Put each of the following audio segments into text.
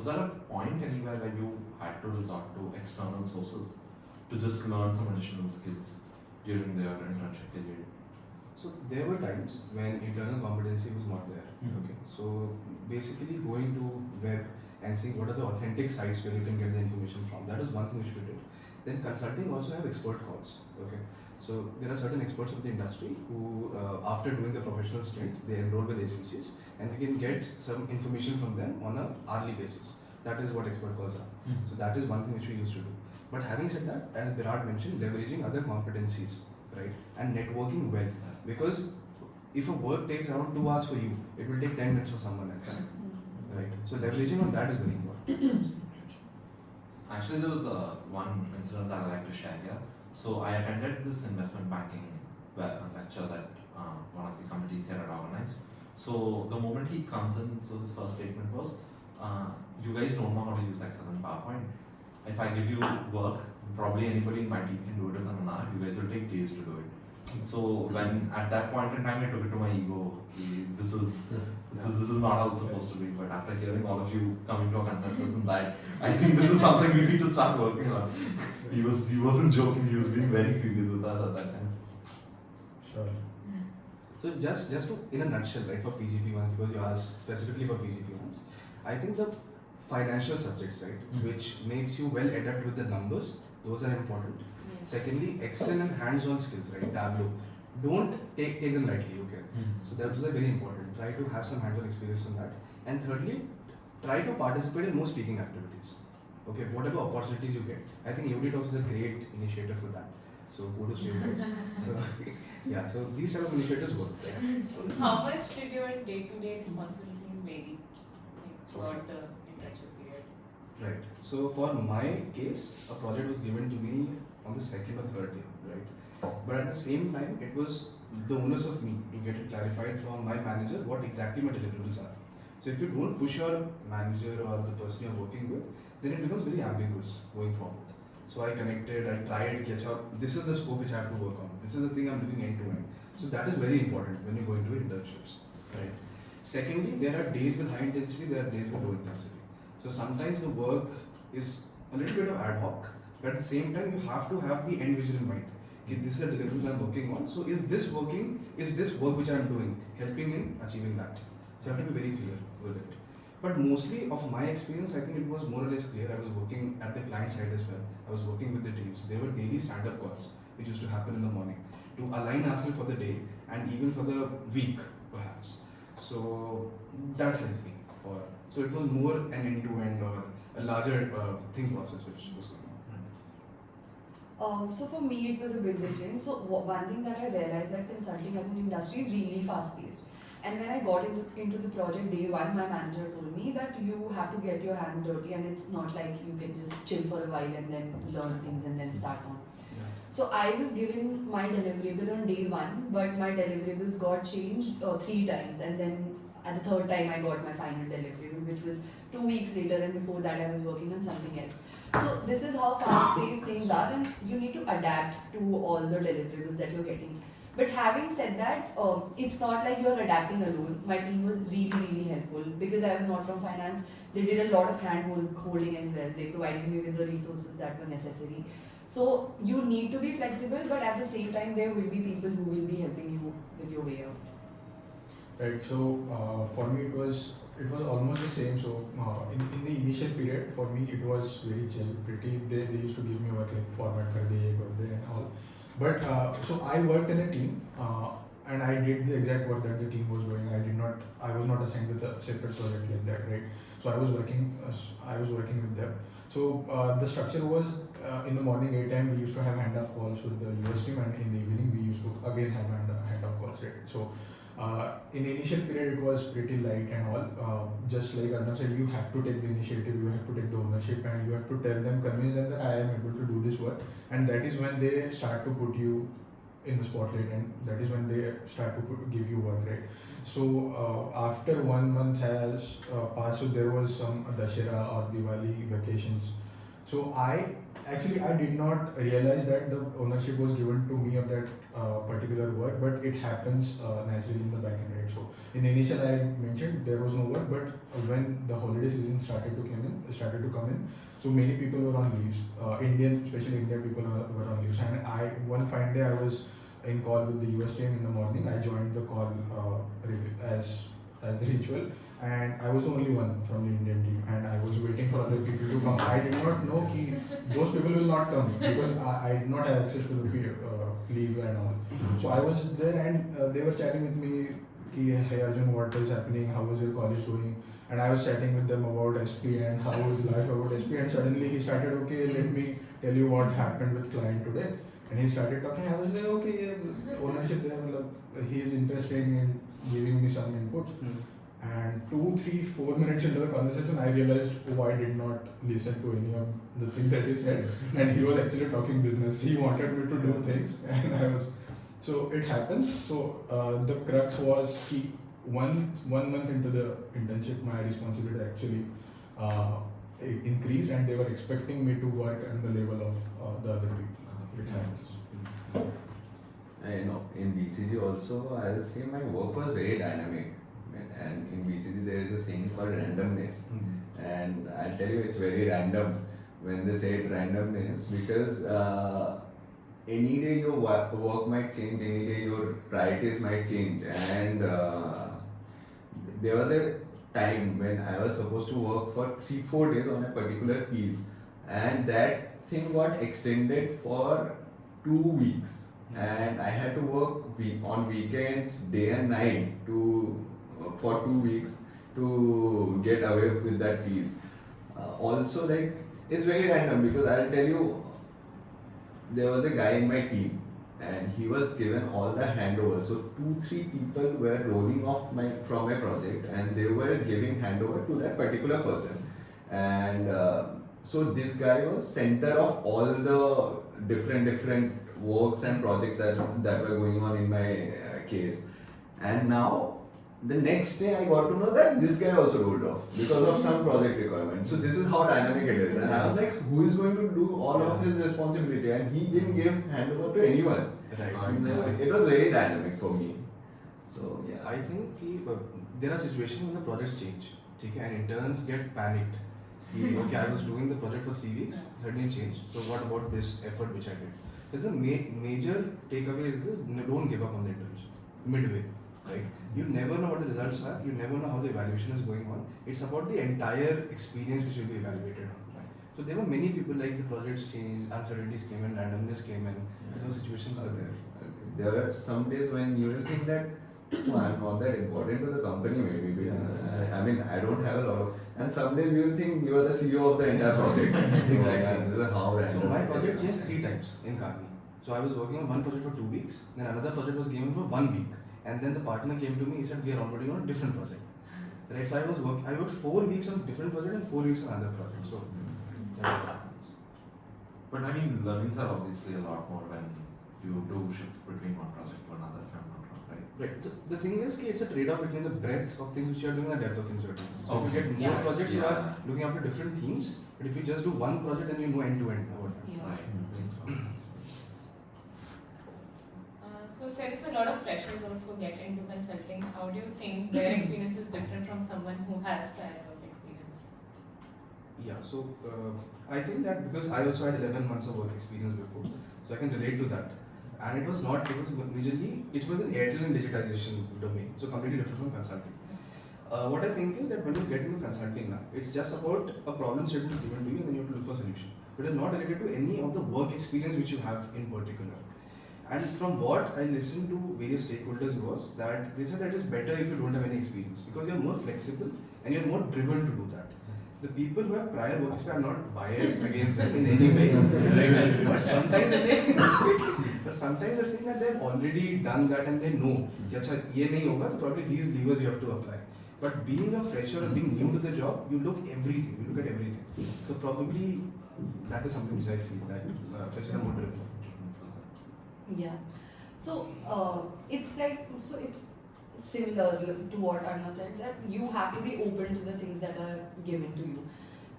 was there a point anywhere where you had to resort to external sources to just learn some additional skills during their internship period? So there were times when internal competency was not there. Okay, so basically going to web and seeing what are the authentic sites where you can get the information from. That is one thing which we did. Then consulting also have expert calls. Okay, so there are certain experts of the industry who, after doing the professional stint, they enroll with agencies and we can get some information from them on a hourly basis. That is what expert calls are. So that is one thing which we used to do. But having said that, as Virat mentioned, leveraging other competencies, right, and networking well. Because if a work takes around 2 hours for you, it will take 10 minutes for someone else. Right? So leveraging on that is very important. Actually, there was one incident that I like to share here. So I attended this investment banking lecture that one of the committees here had organized. So the moment he comes in, so his first statement was, you guys don't know how to use Excel and PowerPoint. If I give you work, probably anybody in my team can do it within an hour. You guys will take days to do it. So when at that point in time I took it to my ego, this is not how it's supposed to be. But after hearing all of you coming to a consensus in that, I think this is something we need to start working on. He wasn't joking, he was being very serious with us at that time. Sure. So just to in a nutshell, right, for PGP1, because you asked specifically for PGP1s, I think the financial subjects, right, which makes you well adept with the numbers, those are important. Secondly, Excel and hands-on skills, right? Tableau. Don't take them lightly, okay? So that is very important. Try to have some hands-on experience on that. And thirdly, try to participate in more speaking activities. Okay, whatever opportunities you get. I think UD Talks is a great initiative for that. So kudos to you guys. So yeah, so these type of initiatives work. Right? How much did your day-to-day responsibilities vary throughout the internship period? Right. So for my case, a project was given to me on the second or third day, right? But at the same time, it was the onus of me to get it clarified from my manager what exactly my deliverables are. So if you don't push your manager or the person you're working with, then it becomes very ambiguous going forward. So I connected, I tried to catch up. This is the scope which I have to work on. This is the thing I'm doing end to end. So that is very important when you go into internships, right? Secondly, there are days with high intensity, there are days with low intensity. So sometimes the work is a little bit of ad hoc, but at the same time you have to have the end vision in mind. Okay, this is the deliverables I'm working on. So is this working? Is this work which I'm doing helping in achieving that? So I have to be very clear with it. But mostly of my experience, I think it was more or less clear. I was working at the client side as well. I was working with the teams. There were daily stand-up calls which used to happen in the morning to align ourselves for the day and even for the week perhaps. So that helped me for. So it was more an end-to-end or a larger think process which was going on. So for me it was a bit different. So one thing that I realized that consulting as an industry is really fast-paced. And when I got into the project day one, my manager told me that you have to get your hands dirty and it's not like you can just chill for a while and then learn things and then start on. Yeah. So I was given my deliverable on day one, but my deliverables got changed 3 times, and then at the third time I got my final deliverable, which was 2 weeks later, and before that I was working on something else. So this is how fast-paced things are, and you need to adapt to all the deliverables that you're getting. But having said that, it's not like you're adapting alone. My team was really helpful because I was not from finance. They did a lot of hand holding as well. They provided me with the resources that were necessary. So you need to be flexible, but at the same time, there will be people who will be helping you with your way out. Right. So for me, it was almost the same. So in the initial period, for me, it was very chill. They used to give me work like format kar de, and all. But so I worked in a team and I did the exact work that the team was doing. I was not assigned with a separate project like that, right? So I was working with them. So the structure was in the morning 8 a.m. we used to have handoff calls with the US team, and in the evening we used to again have handoff calls, right? So in the initial period it was pretty light and all. Just like Arnav said, you have to take the initiative, you have to take the ownership, and you have to tell them, convince them that I am able to do this work, and that is when they start to put you in the spotlight, and that is when they start to give you work, right? So after 1 month has passed, so there was some Dashera or Diwali vacations. So I Actually, I did not realize that the ownership was given to me of that particular work, but it happens naturally in the back end, right? So in the initial, I mentioned there was no work, but when the holiday season started to come in, so many people were on leaves. Especially India people were on leaves, and one fine day I was in call with the US team in the morning. I joined the call as the ritual, and I was the only one from the Indian team, and I was waiting for other people to come. I did not know that those people will not come because I did not have access to the leave and all. So I was there, and they were chatting with me. Ki, hey Arjun, what is happening? How is your college going? And I was chatting with them about SP and how is life about SP. And suddenly he started, okay, let me tell you what happened with client today. And he started talking. I was like, okay, yeah, ownership there. He is interested in giving me some inputs. And 2, 3, 4 minutes into the conversation, I realized, oh, I did not listen to any of the things that he said. And he was actually talking business. He wanted me to do things, and I was. So it happens. So the crux was one month into the internship, my responsibility actually increased, and they were expecting me to work on the level of the other people. It happens. I know in BCG also, I'll say my work was very dynamic. And in BCG there is a saying called randomness, and I'll tell you it's very random when they say it randomness, because any day your work might change, any day your priorities might change, and there was a time when I was supposed to work for 3-4 days on a particular piece, and that thing got extended for 2 weeks, and I had to work on weekends, day and night for 2 weeks to get away with that piece. Also, like, it's very random because I'll tell you, there was a guy in my team and he was given all the handover. So 2-3 people were rolling off from my project, and they were giving handover to that particular person. And so this guy was center of all the different works and projects that were going on in my case. And now the next day I got to know that this guy also rolled off because of some project requirement. So this is how dynamic it is. And I was like, who is going to do all of his responsibility? And he didn't give handover to anyone. Right. It was very dynamic for me. So yeah. I think there are situations when the projects change, okay, and interns get panicked. Okay, I was doing the project for 3 weeks, suddenly changed. So what about this effort which I did? So the major takeaway is don't give up on the internship midway. Right? You never know what the results are. You never know how the evaluation is going on. It's about the entire experience which will be evaluated on. Right? So there were many people like the projects changed, uncertainties came in, randomness came in. Those situations are there. There are some days when you will think that I'm not that important to the company maybe. I mean, I don't have a lot of, and some days you will think you are the CEO of the entire project. Exactly. This is how random. So my project changed 3 times in Kearney. So I was working on one project for 2 weeks, then another project was given for 1 week. And then the partner came to me, he said, we are already on a different project. Right, so I worked 4 weeks on a different project and 4 weeks on another project. So that is But I mean, learnings are obviously a lot more when you do shift between one project to another, if I'm not wrong, right? right. So the thing is, it's a trade-off between the breadth of things which you are doing and the depth of things you are doing. So if you get more projects, you are looking after different themes. But if you just do one project, then you know end to end about that. Yeah. Right. So since a lot of freshers also get into consulting, how do you think their experience is different from someone who has prior work experience? Yeah, so I think that because I also had 11 months of work experience before, so I can relate to that. And it was an Airtel and digitization domain, so completely different from consulting. What I think is that when you get into consulting now, it's just about a problem statement is given to you and then you have to look for a solution. It is not related to any of the work experience which you have in particular. And from what I listened to various stakeholders was that they said that it's better if you don't have any experience because you're more flexible and you're more driven to do that. The people who have prior work experience, I'm not biased against them in any way, right? But sometimes they think that they've already done that and they know that ये नहीं होगा, so probably these levers you have to apply. But being a fresher and being new to the job, you look at everything. So probably that is something which I feel that freshers are more driven. Yeah. So it's similar to what Arna said, that you have to be open to the things that are given to you.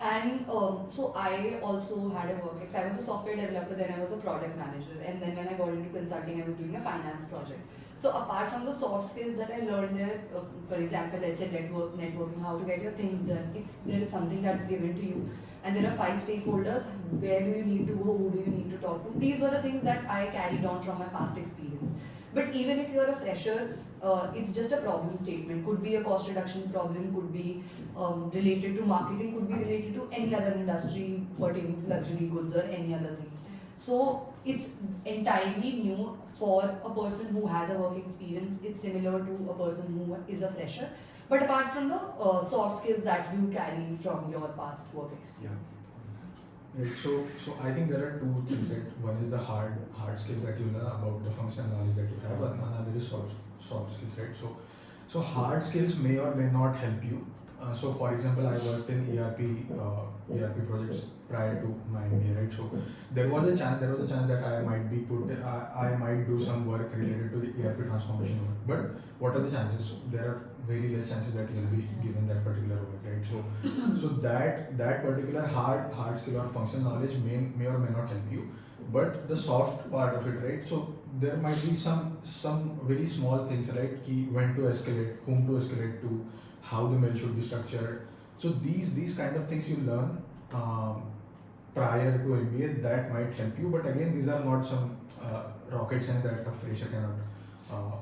And so I also had a work ex. I was a software developer, then I was a product manager, and then when I got into consulting, I was doing a finance project. So apart from the soft skills that I learned there, for example, let's say networking, how to get your things done. If there is something that's given to you, and there are 5 stakeholders, where do you need to go? Who do you need to talk to? These were the things that I carried on from my past experience. But even if you're a fresher, it's just a problem statement. Could be a cost reduction problem, could be related to marketing, could be related to any other industry pertaining to luxury goods or any other thing. So it's entirely new for a person who has a work experience. It's similar to a person who is a fresher. But apart from the soft skills that you carry from your past work experience. Right. So I think there are two things. Right. One is the hard skills that you learn about the functional knowledge that you have, and another is soft skills. Right. So hard skills may or may not help you. So for example, I worked in ERP projects prior to my MBA. Right. So there was a chance that I might be I might do some work related to the ERP transformation work. But what are the chances? There are very less chances that you will be given that particular work. Right. So that particular hard skill or functional knowledge may or may not help you, but the soft part of it, right? So there might be some very small things, right? Key when to escalate, whom to escalate to, how the mail should be structured. So these kind of things you learn prior to MBA that might help you, but again these are not some rocket science that a fresher cannot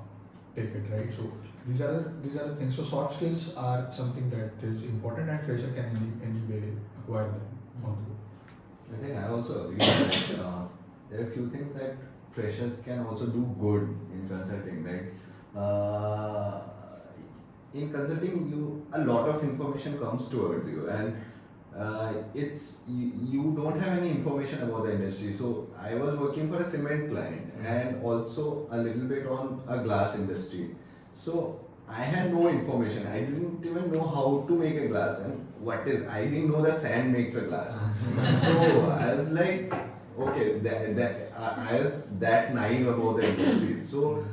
take it, right? So these are the things. So soft skills are something that is important, and fresher can anyway acquire them on the go. I think I also agree with that. There are a few things that freshers can also do good in consulting, right? In consulting, a lot of information comes towards you, and you don't have any information about the industry. So I was working for a cement client and also a little bit on a glass industry. So I had no information. I didn't even know how to make a glass, and I didn't know that sand makes a glass. So I was like, okay, I was that naive about the industry. So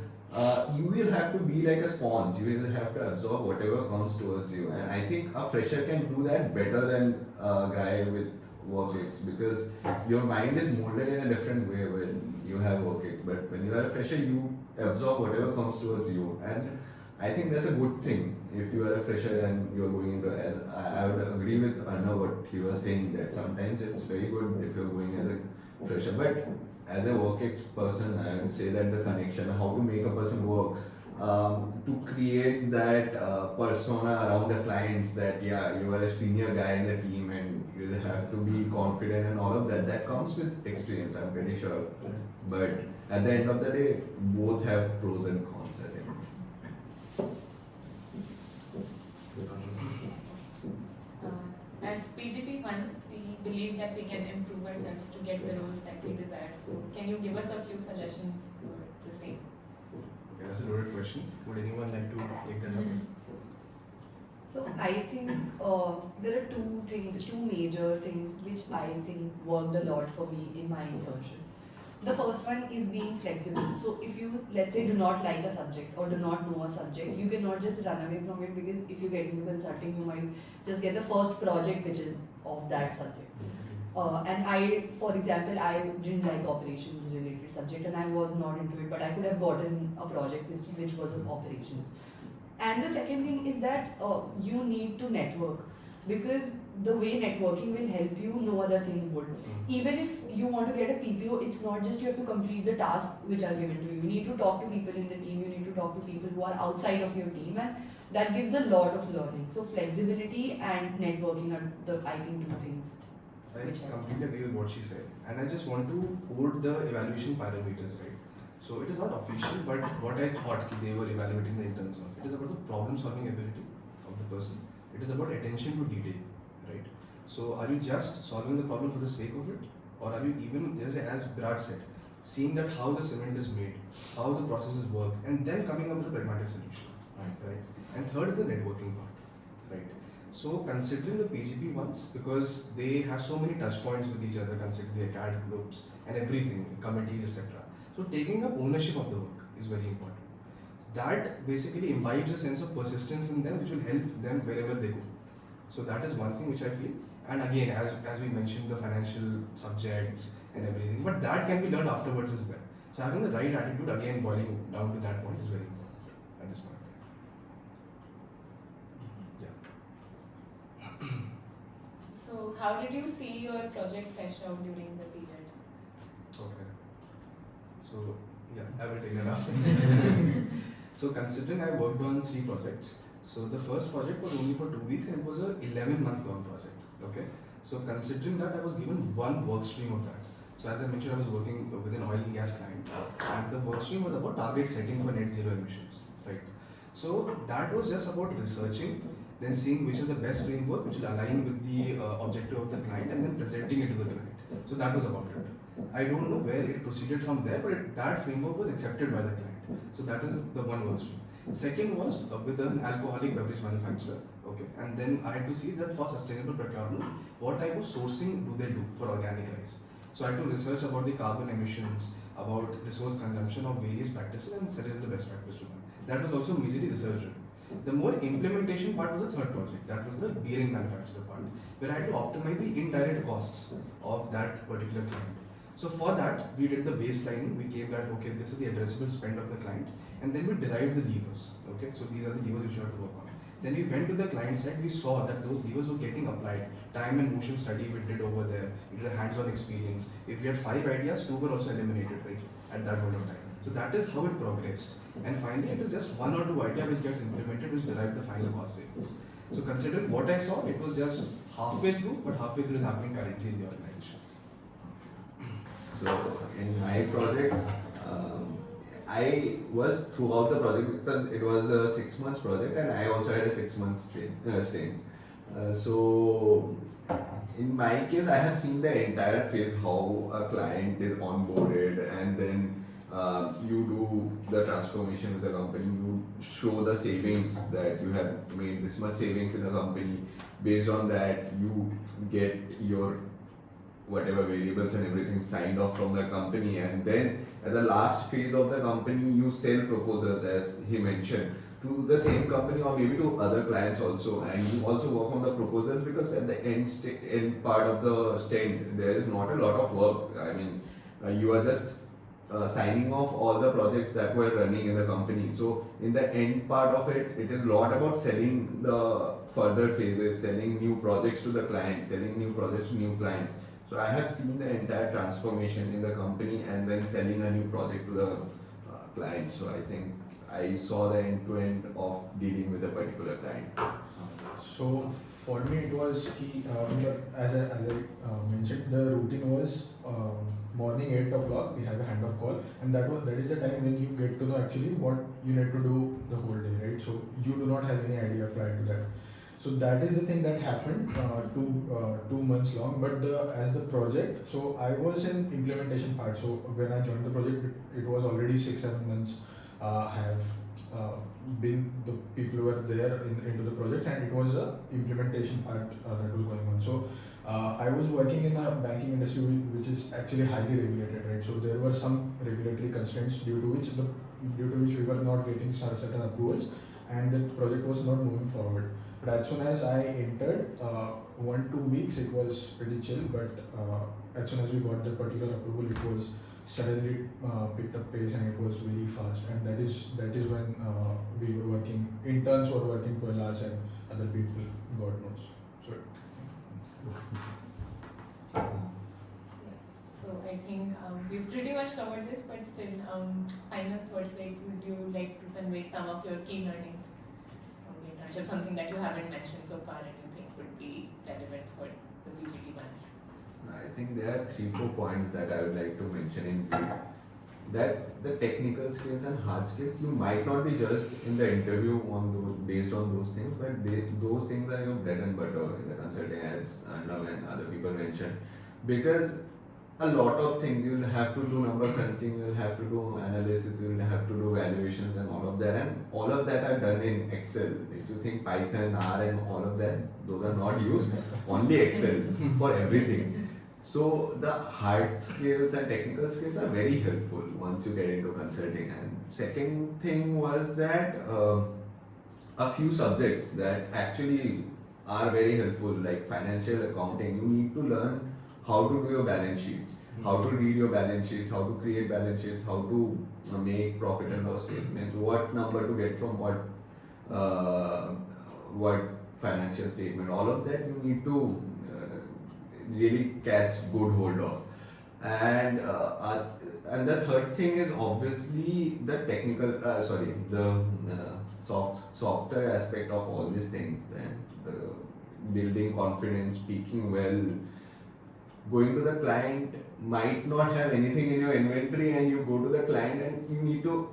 you will have to be like a sponge. You will have to absorb whatever comes towards you, and I think a fresher can do that better than a guy with work ex, because your mind is molded in a different way when you have work ex. But when you are a fresher, you absorb whatever comes towards you, and I think that's a good thing if you are a fresher and you are going into. As I would agree with Arnav what he was saying, that sometimes it's very good if you're going as a fresher, but as a work ex person, I would say that the connection, how to make a person work, to create that persona around the clients, that yeah, you are a senior guy in the team and you have to be confident and all of that. That comes with experience, I'm pretty sure. But at the end of the day, both have pros and cons, I think. As PGP ones, we believe that we can improve ourselves to get the roles that we desire. So, can you give us a few suggestions for the same? Okay, that's a loaded question. Would anyone like to take that up? So I think there are two major things which I think worked a lot for me in my internship. The first one is being flexible. So if you, let's say, do not like a subject or do not know a subject, you cannot just run away from it, because if you get into consulting, you might just get the first project which is of that subject. And I, for example, I didn't like operations related subject and I was not into it, but I could have gotten a project which was of operations. And the second thing is that you need to network, because the way networking will help you, no other thing would. Even if you want to get a PPO, it's not just you have to complete the tasks which are given to you. You need to talk to people in the team, you need to talk to people who are outside of your team, and that gives a lot of learning. So flexibility and networking are the, I think, two things. I completely agree with what she said, and I just want to quote the evaluation parameters, right? So it is not official, but what I thought they were evaluating the interns on, it is about the problem solving ability of the person. It is about attention to detail, right? So are you just solving the problem for the sake of it, or are you even, as Brad said, seeing that how the cement is made, how the processes work, and then coming up with a pragmatic solution, right? And third is the networking part, right? So considering the PGP ones, because they have so many touch points with each other, considering their CAD groups and everything, committees, etc. So taking up ownership of the work is very important. That basically imbibes a sense of persistence in them, which will help them wherever they go. So that is one thing which I feel. And again, as we mentioned, the financial subjects and everything, but that can be learned afterwards as well. So having the right attitude, again, boiling down to that point, is very important at this point. So how did you see your project fleshed out during the period? Okay. So yeah, I will take that up. So considering I worked on 3 projects, so the first project was only for 2 weeks and it was a 11-month long project. Okay. So considering that, I was given one work stream of that. So as I mentioned, I was working with an oil and gas client, and the work stream was about target setting for net zero emissions. Right. So that was just about researching, then seeing which is the best framework which will align with the objective of the client, and then presenting it to the client. So that was about it. I don't know where it proceeded from there, but that framework was accepted by the client. So that is the one work stream. Second was with an alcoholic beverage manufacturer. Okay, and then I had to see that for sustainable procurement, what type of sourcing do they do for organic rice. So I had to research about the carbon emissions, about resource consumption of various practices, and suggest the best practice to them. That was also majorly research driven. The more implementation part was the third project. That was the bearing manufacturer part, where I had to optimize the indirect costs of that particular client. So for that, we did the baselining. We came that, okay, this is the addressable spend of the client, and then we derived the levers. Okay, so these are the levers which you have to work on. Then we went to the client side. We saw that those levers were getting applied. Time and motion study we did over there. We did a hands-on experience. If we had 5 ideas, 2 were also eliminated, right, at that point of time. So that is how it progressed. And finally, it is just 1 or 2 ideas which gets implemented, which derive the final cost savings. So considering what I saw, it was just halfway through, but halfway through is happening currently in the organization. So in my project, I was throughout the project because it was a 6 months project and I also had a 6 months stint. So in my case, I have seen the entire phase how a client is onboarded, and then you do the transformation with the company. You show the savings that you have made this much savings in the company. Based on that, you get your whatever variables and everything signed off from the company, and then at the last phase of the company you sell proposals, as he mentioned, to the same company or maybe to other clients also, and you also work on the proposals because at the end part of the stint there is not a lot of work. I mean, you are just signing off all the projects that were running in the company. So in the end part of it, it is a lot about selling the further phases, selling new projects to the client, selling new projects to new clients. So I have seen the entire transformation in the company and then selling a new project to the client. So I think I saw the end-to-end of dealing with a particular client. So for me it was as I mentioned, the routine was morning 8 o'clock we have a handoff call, and that is the time when you get to know actually what you need to do the whole day, right? So you do not have any idea prior to that. So that is the thing that happened 2 months long. But as the project, so I was in implementation part. So when I joined the project, it was already 6-7 months. Have been the people who were there into the project, and it was a implementation part that was going on. So I was working in a banking industry which is actually highly regulated, right? So there were some regulatory constraints due to which we were not getting certain approvals, and the project was not moving forward. But as soon as I entered, 1-2 weeks it was pretty chill. But as soon as we got the particular approval, it was suddenly picked up pace and it was very fast. And that is when we were working. Interns were working 12 hours, and other people, God knows. So. So I think we've pretty much covered this, but still, final thoughts, like would you like to convey some of your key learnings from the internship, something that you haven't mentioned so far and you think would be relevant for the BCG ones? I think there are 3-4 points that I would like to mention in brief. That the technical skills and hard skills, you might not be judged in the interview based on those things, but those things are your bread and butter in the consulting, as Arnav and other people mentioned. Because a lot of things, you will have to do number crunching, you will have to do analysis, you will have to do valuations and all of that, and all of that are done in Excel. If you think Python, R and all of that, those are not used, only Excel for everything. So the hard skills and technical skills are very helpful once you get into consulting. And second thing was that a few subjects that actually are very helpful, like financial accounting. You need to learn how to do your balance sheets, how to read your balance sheets, how to create balance sheets, how to make profit and loss statements, what number to get from what financial statement. All of that you need to really catch good hold of. And the third thing is obviously the technical, the softer aspect of all these things. Then the building confidence, speaking well, going to the client might not have anything in your inventory, and you go to the client and you need to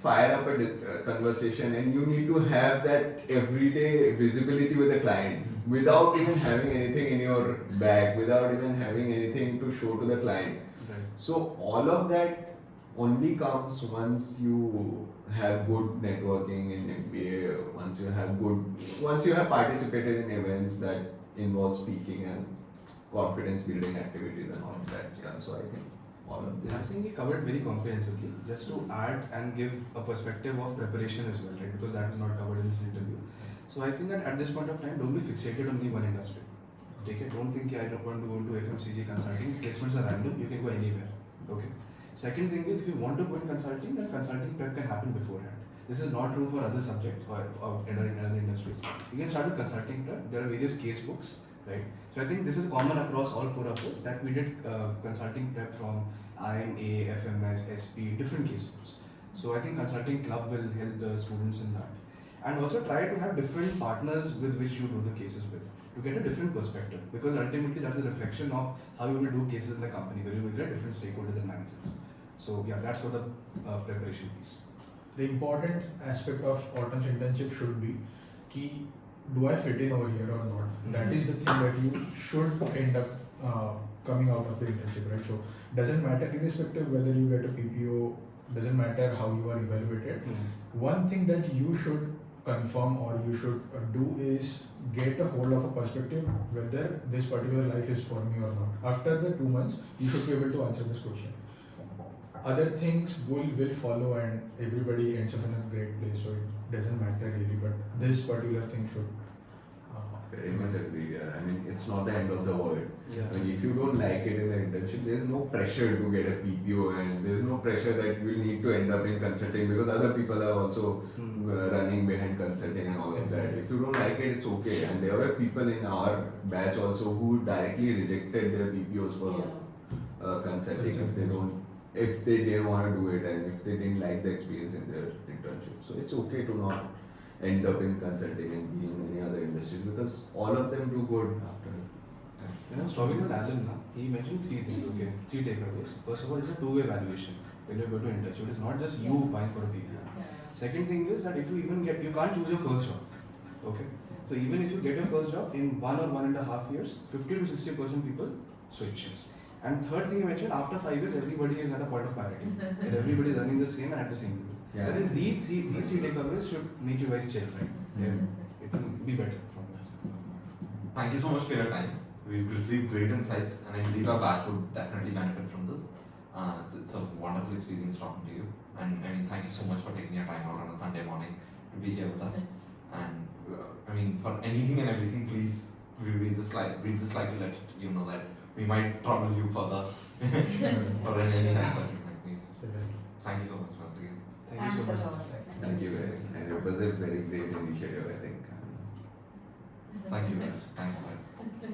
fire up a conversation, and you need to have that everyday visibility with the client without even having anything in your bag, without even having anything to show to the client. Right. So all of that only comes once you have good networking in MBA, once you have participated in events that involve speaking and confidence building activities and all of that. Yeah, so I think all of I this. think he covered very comprehensively. Just to add and give a perspective of preparation as well, right? Because that was not covered in this interview. So I think that at this point of time, don't be fixated on only one industry. Take it. Don't think I don't want to go into FMCG consulting. Placements are random. You can go anywhere. Okay. Second thing is, if you want to go in consulting, then consulting prep can happen beforehand. This is not true for other subjects or in other industries. You can start with consulting prep. There are various case books, right? So I think this is common across all four of us that we did consulting prep from IMA, FMS, SP, different case books. So I think consulting club will help the students in that. And also try to have different partners with which you do the cases with to get a different perspective, because ultimately that's a reflection of how you will do cases in the company where you will get different stakeholders and managers. So yeah, that's for the preparation piece. The important aspect of autumn's internship should be key. Do I fit in over here or not? That is the thing that you should end up coming out of the internship, right? So doesn't matter irrespective whether you get a PPO, doesn't matter how you are evaluated. One thing that you should confirm or you should do is get a hold of a perspective whether this particular life is for me or not. After the 2 months, you should be able to answer this question. Other things will follow and everybody ends up in a great place, so it doesn't matter really, but this particular thing should. Very much agree. Yeah. I mean, it's not the end of the world. Yeah. I mean, if you don't like it in the internship, there's no pressure to get a PPO, and there's no pressure that you will need to end up in consulting, because other people are also running behind consulting and all of that. If you don't like it, it's okay. And there were people in our batch also who directly rejected their PPOs for consulting if they didn't want to do it and if they didn't like the experience in their internship. So it's okay to not end up in consulting and be in any other industries, because all of them do good after. When I was talking to Alan now, he mentioned three things, okay, three takeaways. First of all, it's a two-way valuation when you go to internship. It's not just you buying for a PPO. Second thing is that if you even get, you can't choose your first job, okay? So even if you get your first job in 1 or 1.5 years, 50 to 60% people switch. And third thing you mentioned, after 5 years, everybody is at a point of parity. And everybody is earning the same and at the same level. Yeah. I think these three takeaways should make you guys chill, right? Yeah. It will be better from that. Thank you so much for your time. We've received great insights, and I believe our batch would definitely benefit from this. It's a wonderful experience talking to you, and I mean, thank you so much for taking your time out on a Sunday morning to be here with us. And I mean, for anything and everything, please read this slide to let you know that we might trouble you further for any help that you might need. Thank you so much once again. Thank you so much. Thank you guys. And it was a very great initiative, I think. Thank you guys. Thanks a lot.